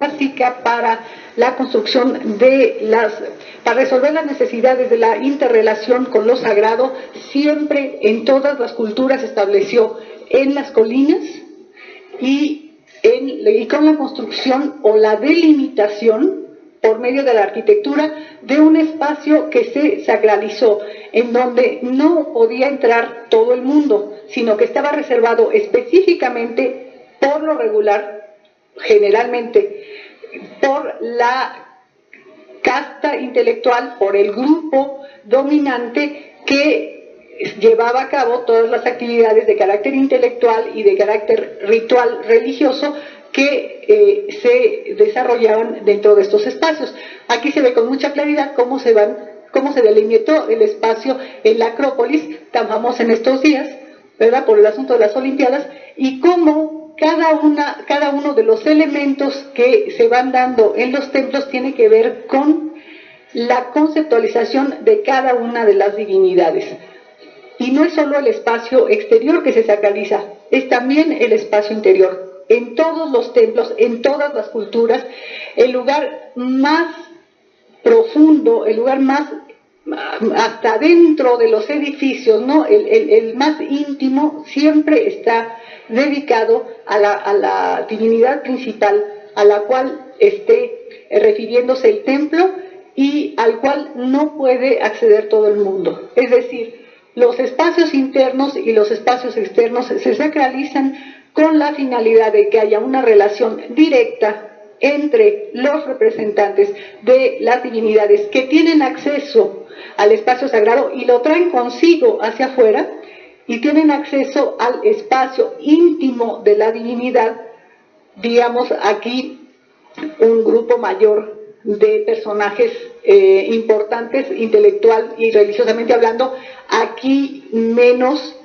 básica para la construcción para resolver las necesidades de la interrelación con lo sagrado, siempre en todas las culturas se estableció en las colinas y con la construcción o la delimitación por medio de la arquitectura de un espacio que se sacralizó, en donde no podía entrar todo el mundo, sino que estaba reservado específicamente, por lo regular, generalmente, por la casta intelectual, por el grupo dominante que llevaba a cabo todas las actividades de carácter intelectual y de carácter ritual religioso que se desarrollaban dentro de estos espacios. Aquí se ve con mucha claridad cómo se delimitó el espacio en la Acrópolis, tan famosa en estos días, ¿verdad?, por el asunto de las Olimpiadas, y cómo cada uno de los elementos que se van dando en los templos tiene que ver con la conceptualización de cada una de las divinidades. Y no es solo el espacio exterior que se sacraliza, es también el espacio interior. En todos los templos, en todas las culturas, el lugar más profundo, el lugar más hasta dentro de los edificios, ¿no?, el más íntimo, siempre está dedicado a la divinidad principal, a la cual esté refiriéndose el templo y al cual no puede acceder todo el mundo. Es decir, los espacios internos y los espacios externos se sacralizan con la finalidad de que haya una relación directa entre los representantes de las divinidades que tienen acceso al espacio sagrado y lo traen consigo hacia afuera, y tienen acceso al espacio íntimo de la divinidad. Digamos, aquí un grupo mayor de personajes importantes, intelectual y religiosamente hablando, aquí menos,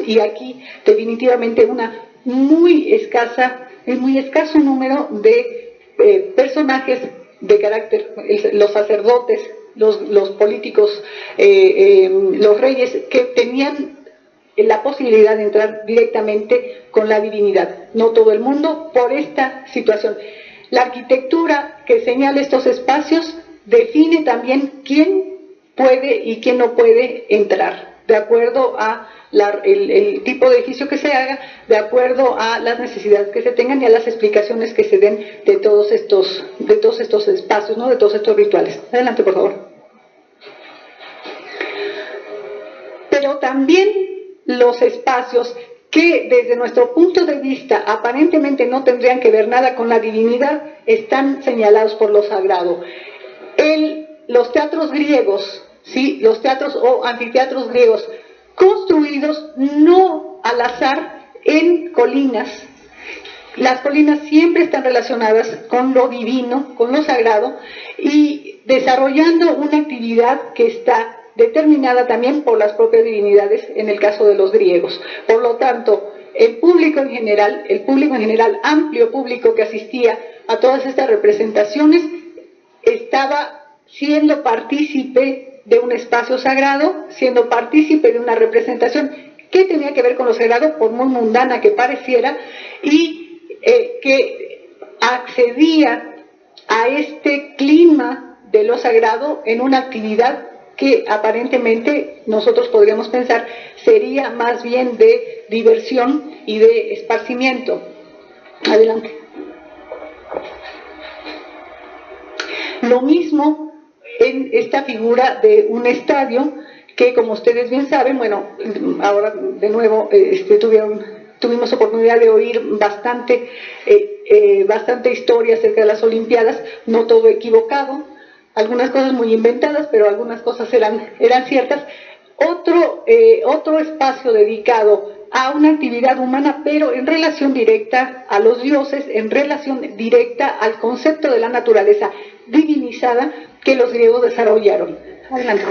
y aquí definitivamente un muy escaso número de personajes de carácter, los sacerdotes, los políticos, los reyes, que tenían la posibilidad de entrar directamente con la divinidad. No todo el mundo, por esta situación. La arquitectura que señala estos espacios define también quién puede y quién no puede entrar, de acuerdo a el tipo de edificio que se haga, de acuerdo a las necesidades que se tengan y a las explicaciones que se den de todos estos espacios, ¿no?, de todos estos rituales. Adelante, por favor. Pero también los espacios que desde nuestro punto de vista aparentemente no tendrían que ver nada con la divinidad, están señalados por lo sagrado. Los teatros griegos, ¿sí?, los teatros o anfiteatros griegos, construidos no al azar en colinas. Las colinas siempre están relacionadas con lo divino, con lo sagrado, y desarrollando una actividad que está determinada también por las propias divinidades en el caso de los griegos. Por lo tanto, el público en general, amplio público que asistía a todas estas representaciones, estaba siendo partícipe de un espacio sagrado, siendo partícipe de una representación que tenía que ver con lo sagrado, por muy mundana que pareciera, y que accedía a este clima de lo sagrado en una actividad que aparentemente nosotros podríamos pensar sería más bien de diversión y de esparcimiento. Adelante. Lo mismo en esta figura de un estadio que, como ustedes bien saben, bueno, ahora de nuevo tuvimos oportunidad de oír bastante historia acerca de las Olimpiadas, no todo equivocado, algunas cosas muy inventadas, pero algunas cosas eran ciertas. Otro espacio dedicado a una actividad humana, pero en relación directa a los dioses, en relación directa al concepto de la naturaleza divinizada que los griegos desarrollaron. Adelante.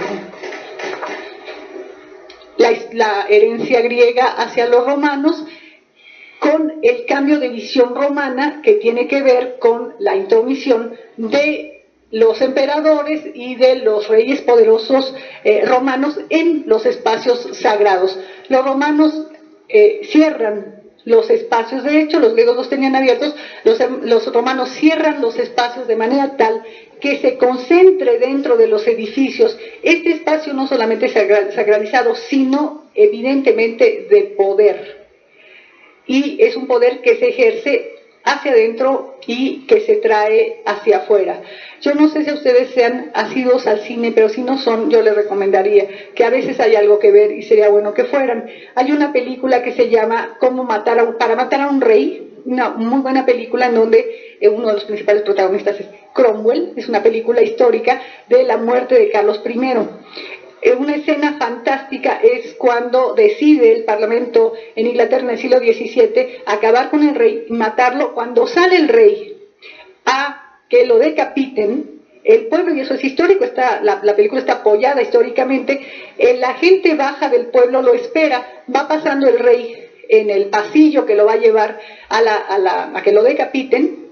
La herencia griega hacia los romanos, con el cambio de visión romana que tiene que ver con la intromisión de los emperadores y de los reyes poderosos romanos en los espacios sagrados. Los romanos cierran los espacios. De hecho, los griegos los tenían abiertos, los romanos cierran los espacios de manera tal que se concentre dentro de los edificios este espacio no solamente sacralizado, sino evidentemente de poder. Y es un poder que se ejerce hacia adentro y que se trae hacia afuera. Yo no sé si ustedes sean asiduos al cine, pero si no son, yo les recomendaría que a veces hay algo que ver y sería bueno que fueran. Hay una película que se llama Para matar a un rey, una muy buena película en donde uno de los principales protagonistas es Cromwell, es una película histórica de la muerte de Carlos I. Una escena fantástica es cuando decide el Parlamento en Inglaterra en el siglo XVII acabar con el rey y matarlo. Cuando sale el rey a que lo decapiten, el pueblo, y eso es histórico, la película está apoyada históricamente, la gente baja del pueblo, lo espera, va pasando el rey en el pasillo que lo va a llevar a que lo decapiten,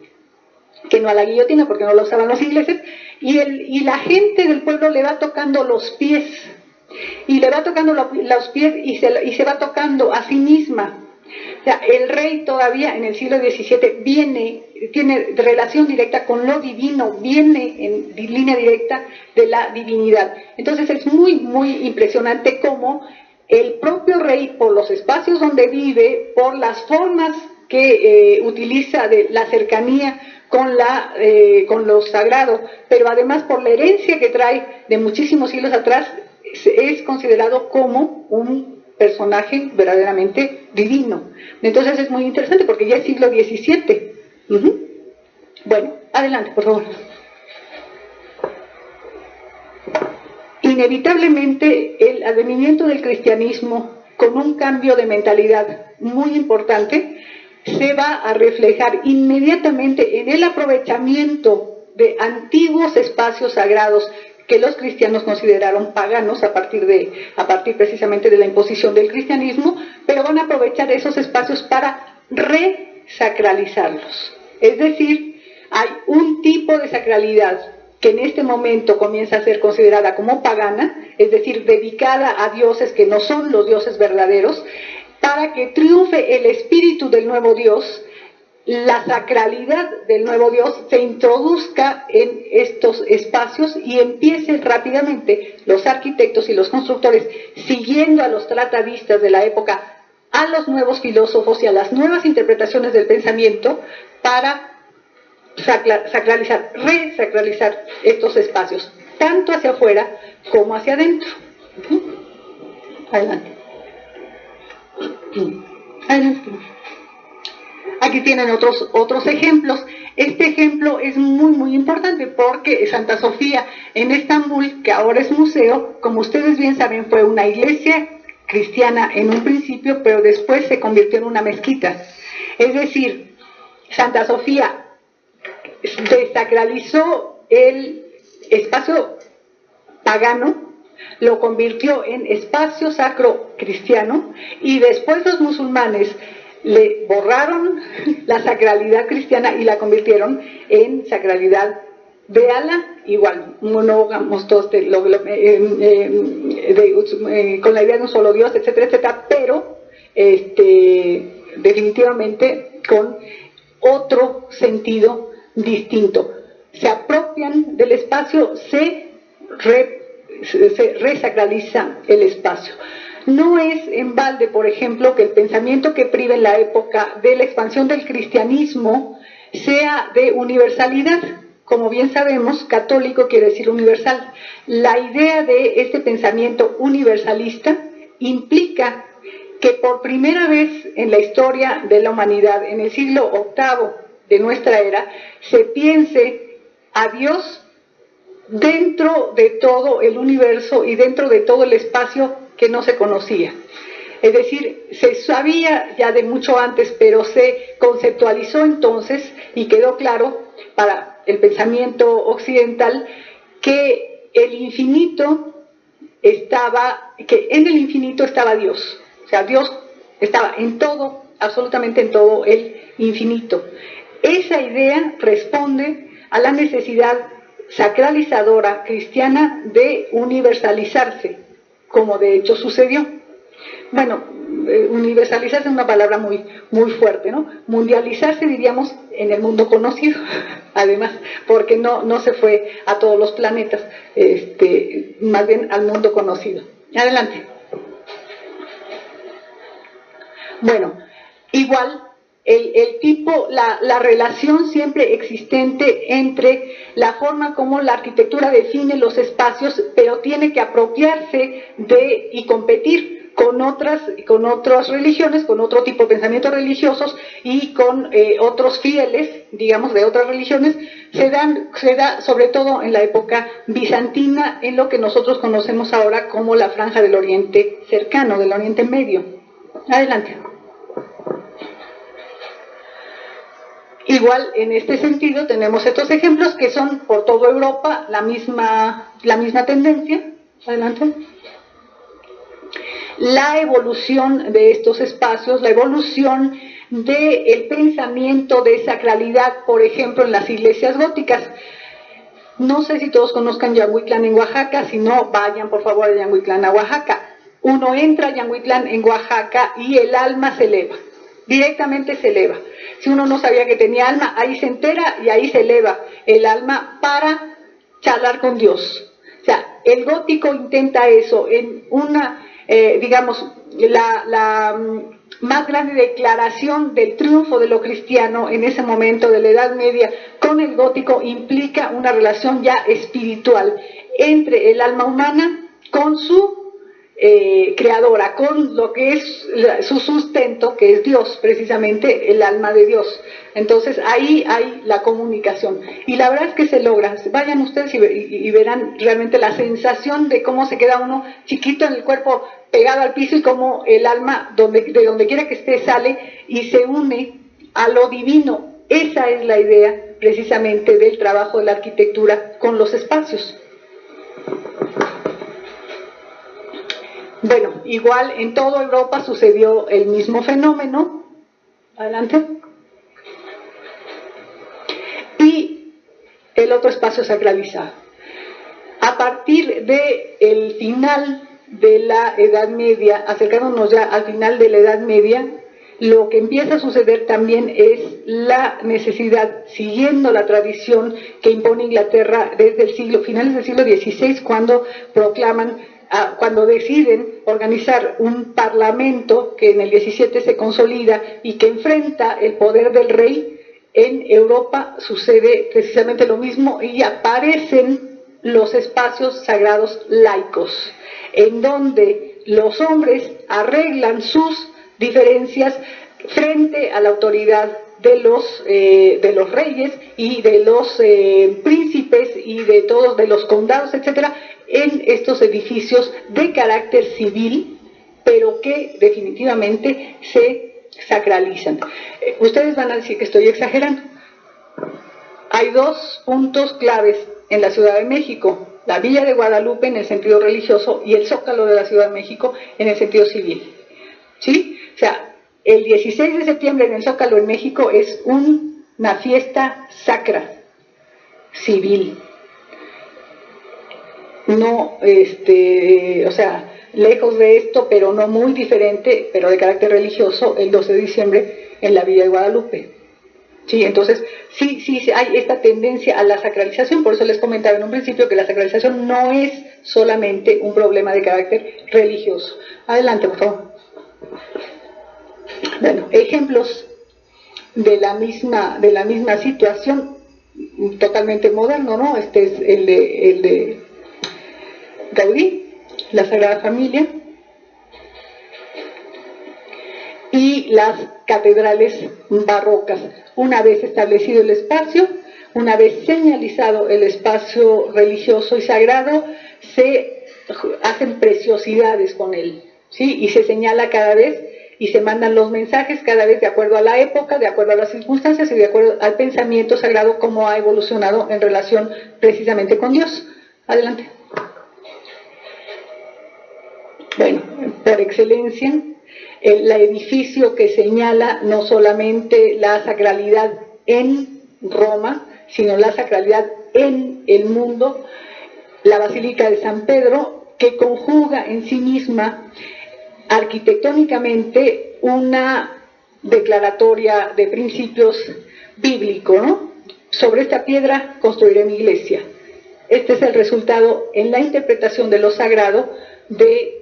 que no a la guillotina porque no la usaban los ingleses, y la gente del pueblo le va tocando los pies, y le va tocando los pies y se va tocando a sí misma. O sea, el rey todavía en el siglo XVII tiene relación directa con lo divino, viene en línea directa de la divinidad. Entonces es muy, muy impresionante cómo el propio rey, por los espacios donde vive, por las formas que utiliza de la cercanía con lo sagrado, pero además por la herencia que trae de muchísimos siglos atrás, es considerado como un personaje verdaderamente divino. Entonces es muy interesante porque ya es siglo XVII. Bueno, adelante, por favor. Inevitablemente el advenimiento del cristianismo, con un cambio de mentalidad muy importante, se va a reflejar inmediatamente en el aprovechamiento de antiguos espacios sagrados que los cristianos consideraron paganos a partir precisamente de la imposición del cristianismo, pero van a aprovechar esos espacios para resacralizarlos. Es decir, hay un tipo de sacralidad que en este momento comienza a ser considerada como pagana, es decir, dedicada a dioses que no son los dioses verdaderos, para que triunfe el espíritu del nuevo Dios, la sacralidad del nuevo Dios se introduzca en estos espacios y empiecen rápidamente los arquitectos y los constructores, siguiendo a los tratadistas de la época, a los nuevos filósofos y a las nuevas interpretaciones del pensamiento, para resacralizar estos espacios, tanto hacia afuera como hacia adentro. Adelante. Aquí tienen otros ejemplos. Este ejemplo es muy, muy importante porque Santa Sofía en Estambul, que ahora es museo, como ustedes bien saben, fue una iglesia cristiana en un principio, pero después se convirtió en una mezquita. Es decir, Santa Sofía desacralizó el espacio pagano, lo convirtió en espacio sacro cristiano, y después los musulmanes le borraron la sacralidad cristiana y la convirtieron en sacralidad de Allah, igual, monógamos todos con la idea de un solo Dios, etcétera, etcétera, pero definitivamente con otro sentido distinto. Se apropian del espacio, se resacraliza el espacio. No es en balde, por ejemplo, que el pensamiento que priva en la época de la expansión del cristianismo sea de universalidad. Como bien sabemos, católico quiere decir universal. La idea de este pensamiento universalista implica que por primera vez en la historia de la humanidad, en el siglo VIII de nuestra era, se piense a Dios dentro de todo el universo y dentro de todo el espacio que no se conocía. Es decir, se sabía ya de mucho antes, pero se conceptualizó entonces y quedó claro para el pensamiento occidental que en el infinito estaba Dios. O sea, Dios estaba en todo, absolutamente en todo el infinito. Esa idea responde a la necesidad sacralizadora cristiana de universalizarse, como de hecho sucedió. Bueno, universalizarse es una palabra muy, muy fuerte, ¿no? Mundializarse, diríamos, en el mundo conocido, además, porque no se fue a todos los planetas, más bien al mundo conocido. Adelante. Bueno, igual, el tipo, la relación siempre existente entre la forma como la arquitectura define los espacios, pero tiene que apropiarse de y competir con otras religiones, con otro tipo de pensamientos religiosos y con otros fieles, digamos, de otras religiones, se da sobre todo en la época bizantina, en lo que nosotros conocemos ahora como la franja del Oriente cercano, del Oriente Medio. Adelante. Igual, en este sentido, tenemos estos ejemplos que son por toda Europa la misma tendencia. Adelante. La evolución de estos espacios, la evolución del pensamiento de sacralidad, por ejemplo, en las iglesias góticas. No sé si todos conozcan Yanguitlán en Oaxaca, si no, vayan por favor a Yanguitlán, a Oaxaca. Uno entra a Yanguitlán en Oaxaca y el alma se eleva, directamente se eleva. Si uno no sabía que tenía alma, ahí se entera y ahí se eleva el alma para charlar con Dios. O sea, el gótico intenta eso en una, digamos, la más grande declaración del triunfo de lo cristiano en ese momento de la Edad Media con el gótico implica una relación ya espiritual entre el alma humana con su creadora, con lo que es su sustento, que es Dios, precisamente el alma de Dios. Entonces ahí hay la comunicación y la verdad es que se logra. Vayan ustedes y verán realmente la sensación de cómo se queda uno chiquito en el cuerpo pegado al piso y cómo el alma de donde quiera que esté sale y se une a lo divino. Esa es la idea precisamente del trabajo de la arquitectura con los espacios. Bueno, igual en toda Europa sucedió el mismo fenómeno. Adelante. Y el otro espacio sacralizado. A partir del final de la Edad Media, acercándonos ya al final de la Edad Media, lo que empieza a suceder también es la necesidad, siguiendo la tradición que impone Inglaterra desde finales del siglo XVI, cuando deciden organizar un parlamento que en el 17 se consolida y que enfrenta el poder del rey. En Europa sucede precisamente lo mismo y aparecen los espacios sagrados laicos, en donde los hombres arreglan sus diferencias frente a la autoridad de los reyes y de los príncipes y de los condados, etcétera, en estos edificios de carácter civil, pero que definitivamente se sacralizan. Ustedes van a decir que estoy exagerando. Hay dos puntos claves en la Ciudad de México: la Villa de Guadalupe en el sentido religioso y el Zócalo de la Ciudad de México en el sentido civil. ¿Sí? O sea, el 16 de septiembre en el Zócalo en México es una fiesta sacra, civil. No, o sea, lejos de esto, pero no muy diferente, pero de carácter religioso, el 12 de diciembre en la Villa de Guadalupe. Sí, entonces, sí hay esta tendencia a la sacralización, por eso les comentaba en un principio que la sacralización no es solamente un problema de carácter religioso. Adelante, por favor. Bueno, ejemplos de la misma situación, totalmente moderno, ¿no? Este es el de Gaudí, la Sagrada Familia, y las catedrales barrocas. Una vez establecido el espacio, una vez señalizado el espacio religioso y sagrado, se hacen preciosidades con él, ¿sí? Y se señala cada vez y se mandan los mensajes cada vez de acuerdo a la época, de acuerdo a las circunstancias y de acuerdo al pensamiento sagrado, cómo ha evolucionado en relación precisamente con Dios. Adelante. Bueno, por excelencia, el edificio que señala no solamente la sacralidad en Roma, sino la sacralidad en el mundo, la Basílica de San Pedro, que conjuga en sí misma arquitectónicamente una declaratoria de principios bíblico, ¿no? Sobre esta piedra construiré mi iglesia. Este es el resultado en la interpretación de lo sagrado de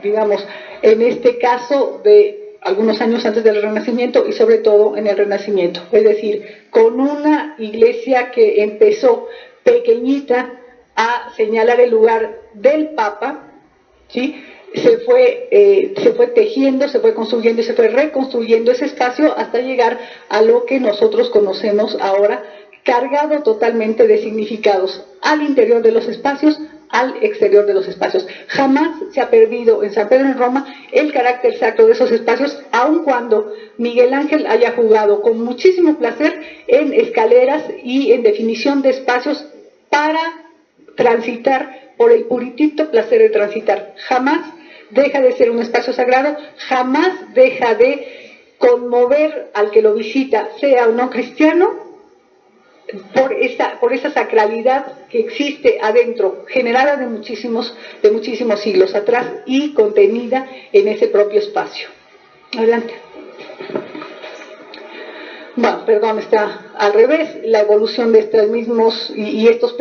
digamos, en este caso de algunos años antes del Renacimiento y sobre todo en el Renacimiento. Es decir, con una iglesia que empezó pequeñita a señalar el lugar del Papa, ¿sí? Se fue tejiendo, se fue construyendo y se fue reconstruyendo ese espacio hasta llegar a lo que nosotros conocemos ahora, cargado totalmente de significados al interior de los espacios, al exterior de los espacios. Jamás se ha perdido en San Pedro en Roma el carácter sacro de esos espacios, aun cuando Miguel Ángel haya jugado con muchísimo placer en escaleras y en definición de espacios para transitar por el puritito placer de transitar. Jamás deja de ser un espacio sagrado, jamás deja de conmover al que lo visita, sea o no cristiano, por esa sacralidad que existe adentro, generada de muchísimos siglos atrás y contenida en ese propio espacio. Adelante. Bueno, perdón, está al revés, la evolución de estos mismos y estos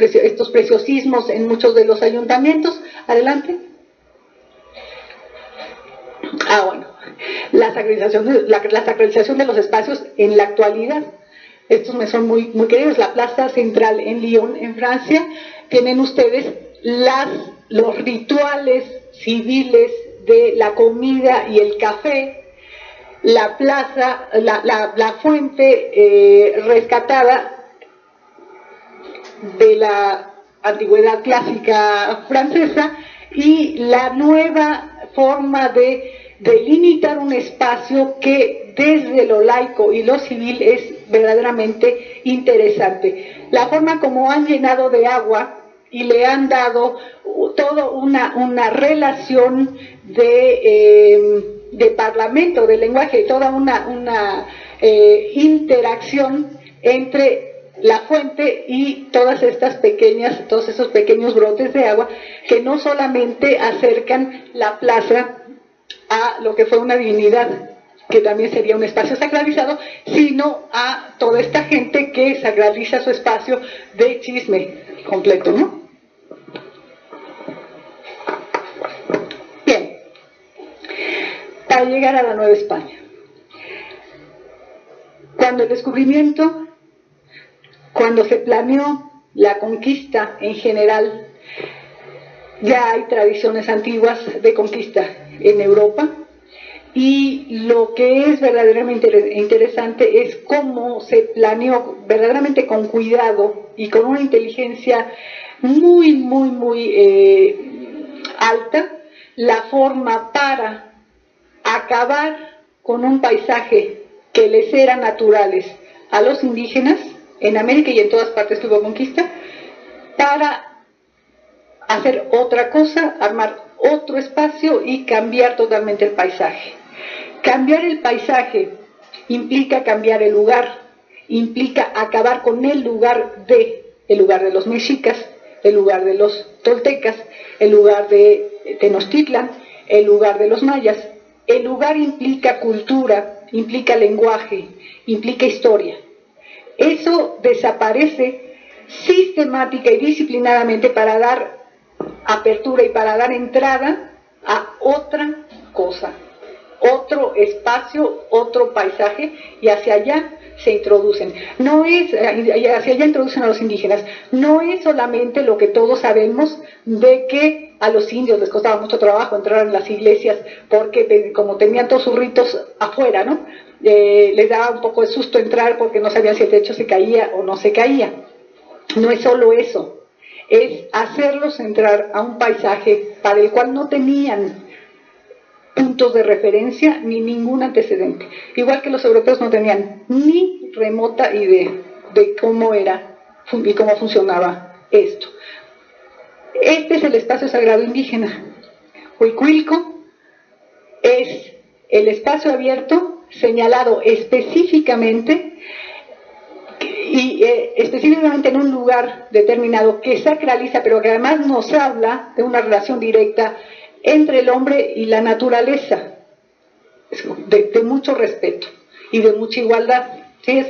preciosismos en muchos de los ayuntamientos. Adelante. Bueno, la sacralización de los espacios en la actualidad. Estos me son muy queridos. La plaza central en Lyon, en Francia, tienen ustedes los rituales civiles de la comida y el café. La plaza, la fuente rescatada de la antigüedad clásica francesa y la nueva forma de delimitar un espacio que desde lo laico y lo civil es verdaderamente interesante. La forma como han llenado de agua y le han dado toda una relación de parlamento, de lenguaje, toda una interacción entre la fuente y todos esos pequeños brotes de agua que no solamente acercan la plaza a lo que fue una divinidad, que también sería un espacio sacralizado, sino a toda esta gente que sacraliza su espacio de chisme completo, ¿no? Bien, para llegar a la Nueva España. Cuando el descubrimiento, cuando se planeó la conquista en general, ya hay tradiciones antiguas de conquista en Europa, y lo que es verdaderamente interesante es cómo se planeó verdaderamente con cuidado y con una inteligencia muy alta la forma para acabar con un paisaje que les era naturales a los indígenas en América y en todas partes que hubo conquista, para hacer otra cosa, armar otro espacio y cambiar totalmente el paisaje. Cambiar el paisaje implica cambiar el lugar, implica acabar con el lugar de los mexicas, el lugar de los toltecas, el lugar de Tenochtitlan, el lugar de los mayas. El lugar implica cultura, implica lenguaje, implica historia. Eso desaparece sistemática y disciplinadamente para dar apertura y para dar entrada a otra cosa, otro espacio, otro paisaje, y hacia allá se introducen. Hacia allá introducen a los indígenas. No es solamente lo que todos sabemos de que a los indios les costaba mucho trabajo entrar en las iglesias porque como tenían todos sus ritos afuera, ¿no? Les daba un poco de susto entrar porque no sabían si el techo se caía o no se caía. No es solo eso, es hacerlos entrar a un paisaje para el cual no tenían puntos de referencia ni ningún antecedente. Igual que los europeos no tenían ni remota idea de cómo era y cómo funcionaba esto. Este es el espacio sagrado indígena. Huicuilco es el espacio abierto señalado específicamente y específicamente en un lugar determinado que sacraliza, pero que además nos habla de una relación directa entre el hombre y la naturaleza, de mucho respeto y de mucha igualdad. ¿Sí?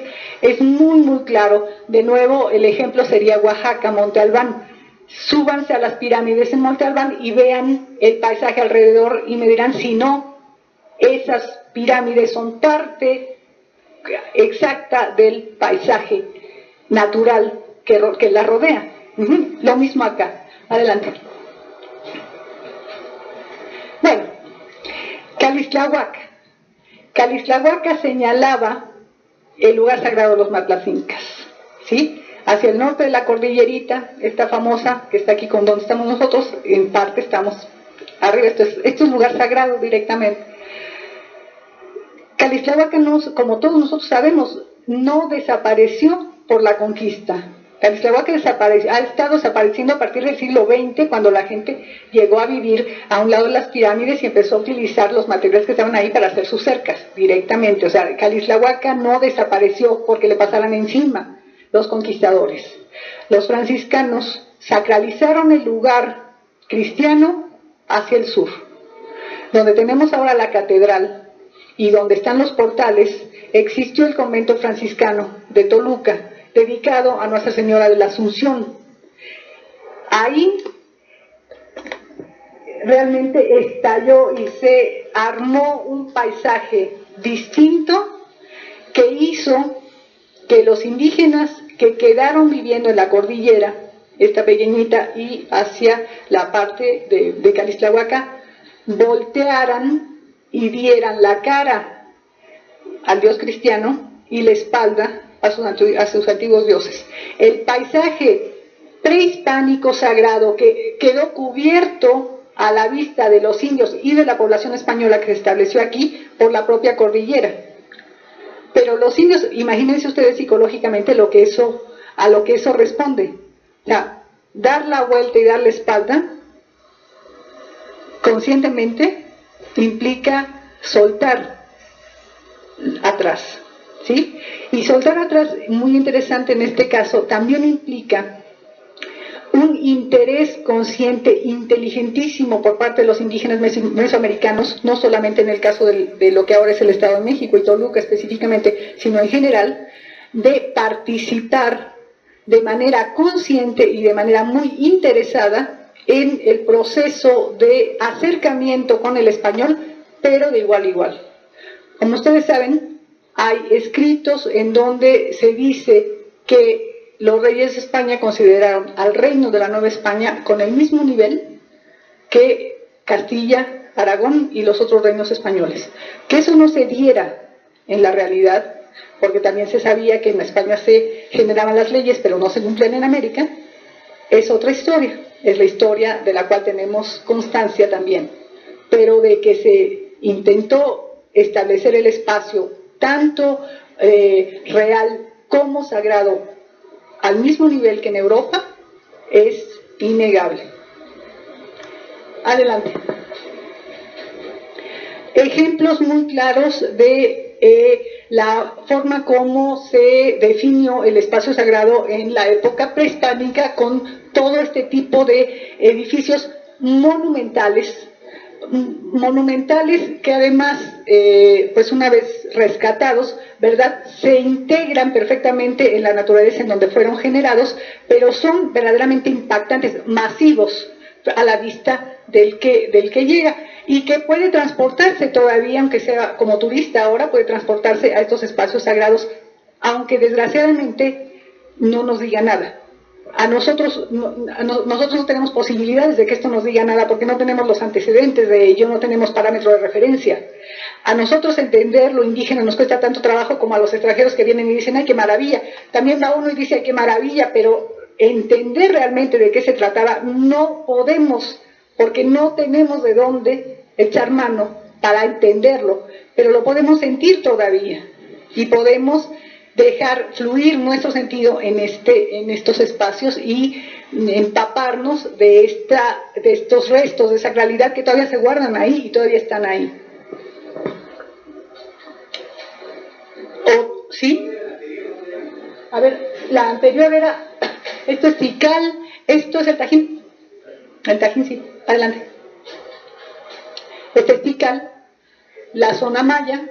Es muy, muy claro. De nuevo, el ejemplo sería Oaxaca, Monte Albán. Súbanse a las pirámides en Monte Albán y vean el paisaje alrededor y me dirán si no, esas pirámides son parte exacta del paisaje natural que la rodea. Lo mismo acá. Adelante. Bueno, Calixtlahuaca señalaba el lugar sagrado de los matlacincas, ¿sí? Hacia el norte de la cordillerita, esta famosa, que está aquí con donde estamos nosotros, en parte estamos arriba, esto es lugar sagrado directamente. Calixtlahuaca, como todos nosotros sabemos, no desapareció por la conquista. Calixtlahuaca ha estado desapareciendo a partir del siglo XX, cuando la gente llegó a vivir a un lado de las pirámides y empezó a utilizar los materiales que estaban ahí para hacer sus cercas directamente. O sea, Calixtlahuaca no desapareció porque le pasaran encima los conquistadores. Los franciscanos sacralizaron el lugar cristiano hacia el sur. Donde tenemos ahora la catedral y donde están los portales, existió el convento franciscano de Toluca, dedicado a Nuestra Señora de la Asunción. Ahí realmente estalló y se armó un paisaje distinto que hizo que los indígenas que quedaron viviendo en la cordillera, esta pequeñita, y hacia la parte de Calixtlahuaca, voltearan y dieran la cara al Dios cristiano y la espalda a sus antiguos dioses. El paisaje prehispánico sagrado que quedó cubierto a la vista de los indios y de la población española que se estableció aquí por la propia cordillera. Pero los indios, imagínense ustedes psicológicamente a lo que eso responde. O sea, dar la vuelta y dar la espalda conscientemente implica soltar atrás, ¿sí? Y soltar atrás, muy interesante en este caso, también implica un interés consciente, inteligentísimo por parte de los indígenas mesoamericanos, no solamente en el caso de lo que ahora es el Estado de México y Toluca específicamente, sino en general, de participar de manera consciente y de manera muy interesada en el proceso de acercamiento con el español, pero de igual a igual. Como ustedes saben, hay escritos en donde se dice que los reyes de España consideraron al reino de la Nueva España con el mismo nivel que Castilla, Aragón y los otros reinos españoles. Que eso no se diera en la realidad, porque también se sabía que en España se generaban las leyes, pero no se cumplían en América, es otra historia. Es la historia de la cual tenemos constancia también. Pero de que se intentó establecer el espacio tanto real como sagrado al mismo nivel que en Europa, es innegable. Adelante. Ejemplos muy claros de la forma como se definió el espacio sagrado en la época prehispánica con todo este tipo de edificios monumentales que además, pues una vez rescatados, ¿verdad?, se integran perfectamente en la naturaleza en donde fueron generados, pero son verdaderamente impactantes, masivos a la vista del que llega y que puede transportarse todavía, aunque sea como turista ahora, puede transportarse a estos espacios sagrados, aunque desgraciadamente no nos diga nada. Nosotros no tenemos posibilidades de que esto nos diga nada porque no tenemos los antecedentes de ello, no tenemos parámetros de referencia. A nosotros entender lo indígena nos cuesta tanto trabajo como a los extranjeros que vienen y dicen, ¡ay, qué maravilla! También va uno y dice, ¡ay, qué maravilla! Pero entender realmente de qué se trataba no podemos, porque no tenemos de dónde echar mano para entenderlo, pero lo podemos sentir todavía y podemos dejar fluir nuestro sentido en estos espacios y empaparnos de estos restos de sacralidad que todavía se guardan ahí y todavía están ahí. ¿Sí? A ver, la anterior era, esto es Tikal, esto es el Tajín. El Tajín, sí, adelante. basilical, la zona maya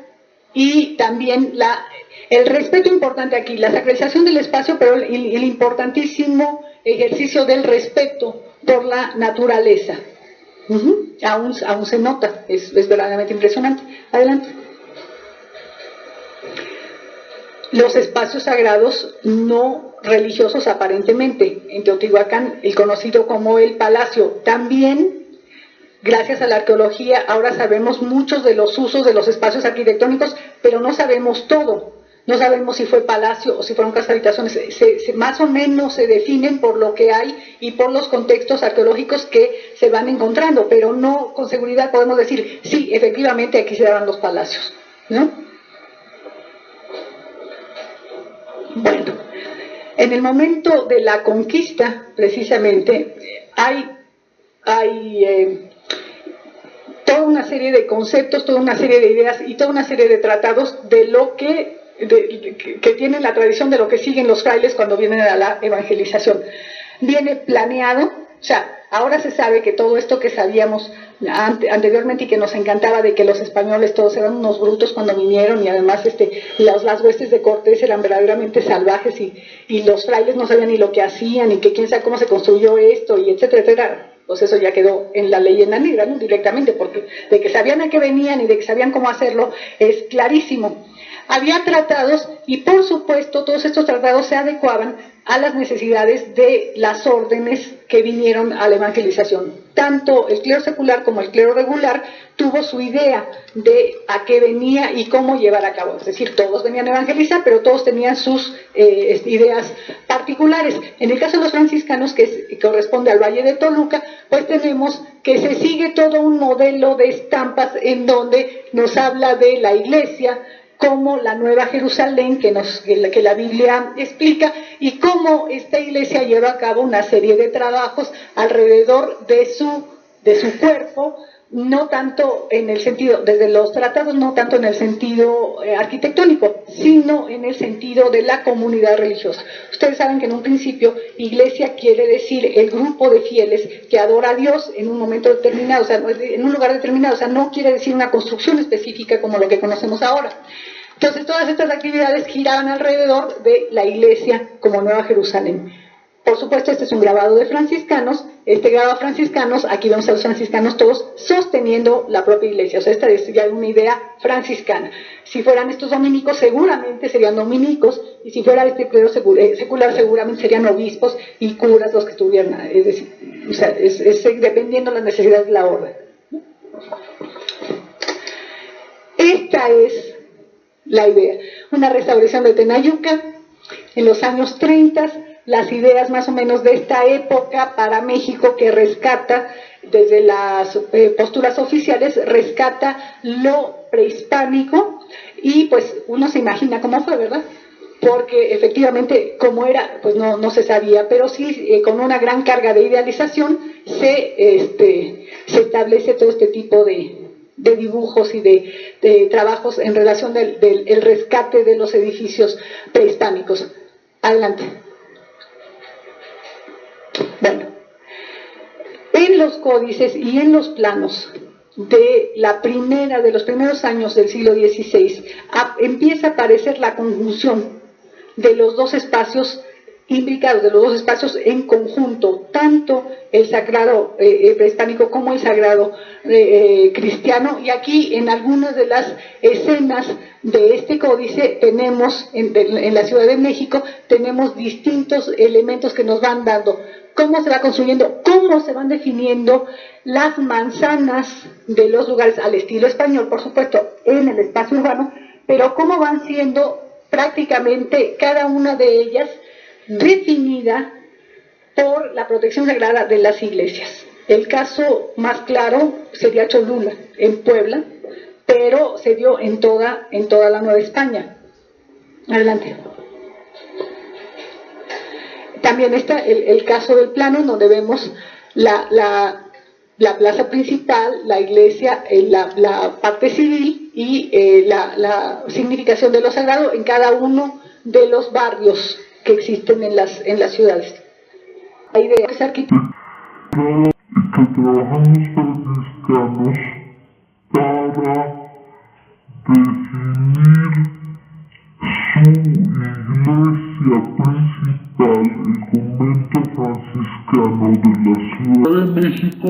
y también el respeto importante aquí, la sacralización del espacio, pero el importantísimo ejercicio del respeto por la naturaleza. Aún se nota, es verdaderamente impresionante. Adelante. Los espacios sagrados no religiosos aparentemente, en Teotihuacán, el conocido como el Palacio. También, gracias a la arqueología, ahora sabemos muchos de los usos de los espacios arquitectónicos, pero no sabemos todo. No sabemos si fue palacio o si fueron casas habitaciones. Más o menos se definen por lo que hay y por los contextos arqueológicos que se van encontrando, pero no con seguridad podemos decir, sí, efectivamente aquí se daban los palacios, ¿no? Bueno, en el momento de la conquista, precisamente, hay toda una serie de conceptos, toda una serie de ideas y toda una serie de tratados de lo que tienen la tradición de lo que siguen los frailes cuando vienen a la evangelización. Viene planeado, o sea, ahora se sabe que todo esto que sabíamos anteriormente y que nos encantaba de que los españoles todos eran unos brutos cuando vinieron y además las huestes de Cortés eran verdaderamente salvajes y los frailes no sabían ni lo que hacían y que quién sabe cómo se construyó esto y etcétera, etcétera. Pues eso ya quedó en la leyenda negra, ¿no? Directamente, porque de que sabían a qué venían y de que sabían cómo hacerlo es clarísimo. Había tratados y por supuesto todos estos tratados se adecuaban a las necesidades de las órdenes que vinieron a la evangelización. Tanto el clero secular como el clero regular tuvo su idea de a qué venía y cómo llevar a cabo. Es decir, todos venían a evangelizar, pero todos tenían sus ideas particulares. En el caso de los franciscanos, que corresponde al Valle de Toluca, pues tenemos que se sigue todo un modelo de estampas en donde nos habla de la iglesia como la Nueva Jerusalén que la Biblia explica y cómo esta iglesia lleva a cabo una serie de trabajos alrededor de su cuerpo, no tanto en el sentido, desde los tratados, no tanto en el sentido arquitectónico, sino en el sentido de la comunidad religiosa. Ustedes saben que en un principio iglesia quiere decir el grupo de fieles que adora a Dios en un momento determinado, o sea, en un lugar determinado, o sea, no quiere decir una construcción específica como lo que conocemos ahora. Entonces todas estas actividades giraban alrededor de la iglesia como Nueva Jerusalén. Por supuesto, este es un grabado de franciscanos. Este grabado de franciscanos, aquí vemos a los franciscanos todos sosteniendo la propia iglesia. O sea, esta es ya una idea franciscana. Si fueran estos dominicos, seguramente serían dominicos, y si fuera este clero secular, seguramente serían obispos y curas los que estuvieran. Es decir, o sea, es dependiendo de las necesidades de la orden. Esta es la idea. Una restauración de Tenayuca en los años 30, las ideas más o menos de esta época para México que rescata desde las posturas oficiales, rescata lo prehispánico y pues uno se imagina cómo fue, ¿verdad? Porque efectivamente cómo era, pues no se sabía, pero sí con una gran carga de idealización se establece todo este tipo de dibujos y de trabajos en relación del rescate de los edificios prehispánicos. Adelante. Bueno, en los códices y en los planos de los primeros años del siglo XVI, empieza a aparecer la conjunción de los dos espacios imbricados, de los dos espacios en conjunto, tanto el sagrado prehispánico como el sagrado cristiano, y aquí en algunas de las escenas de este códice tenemos, en la Ciudad de México, tenemos distintos elementos que nos van dando cómo se va construyendo, cómo se van definiendo las manzanas de los lugares al estilo español, por supuesto, en el espacio urbano, pero cómo van siendo prácticamente cada una de ellas definida por la protección sagrada de las iglesias. El caso más claro sería Cholula, en Puebla, pero se dio en toda la Nueva España. Adelante. También está el caso del plano, en donde vemos la plaza principal, la iglesia, la parte civil y la significación de lo sagrado en cada uno de los barrios que existen en las ciudades. La idea es arquitectura. Que trabajan los franciscanos para definir su iglesia principal, el convento franciscano de la Ciudad de México.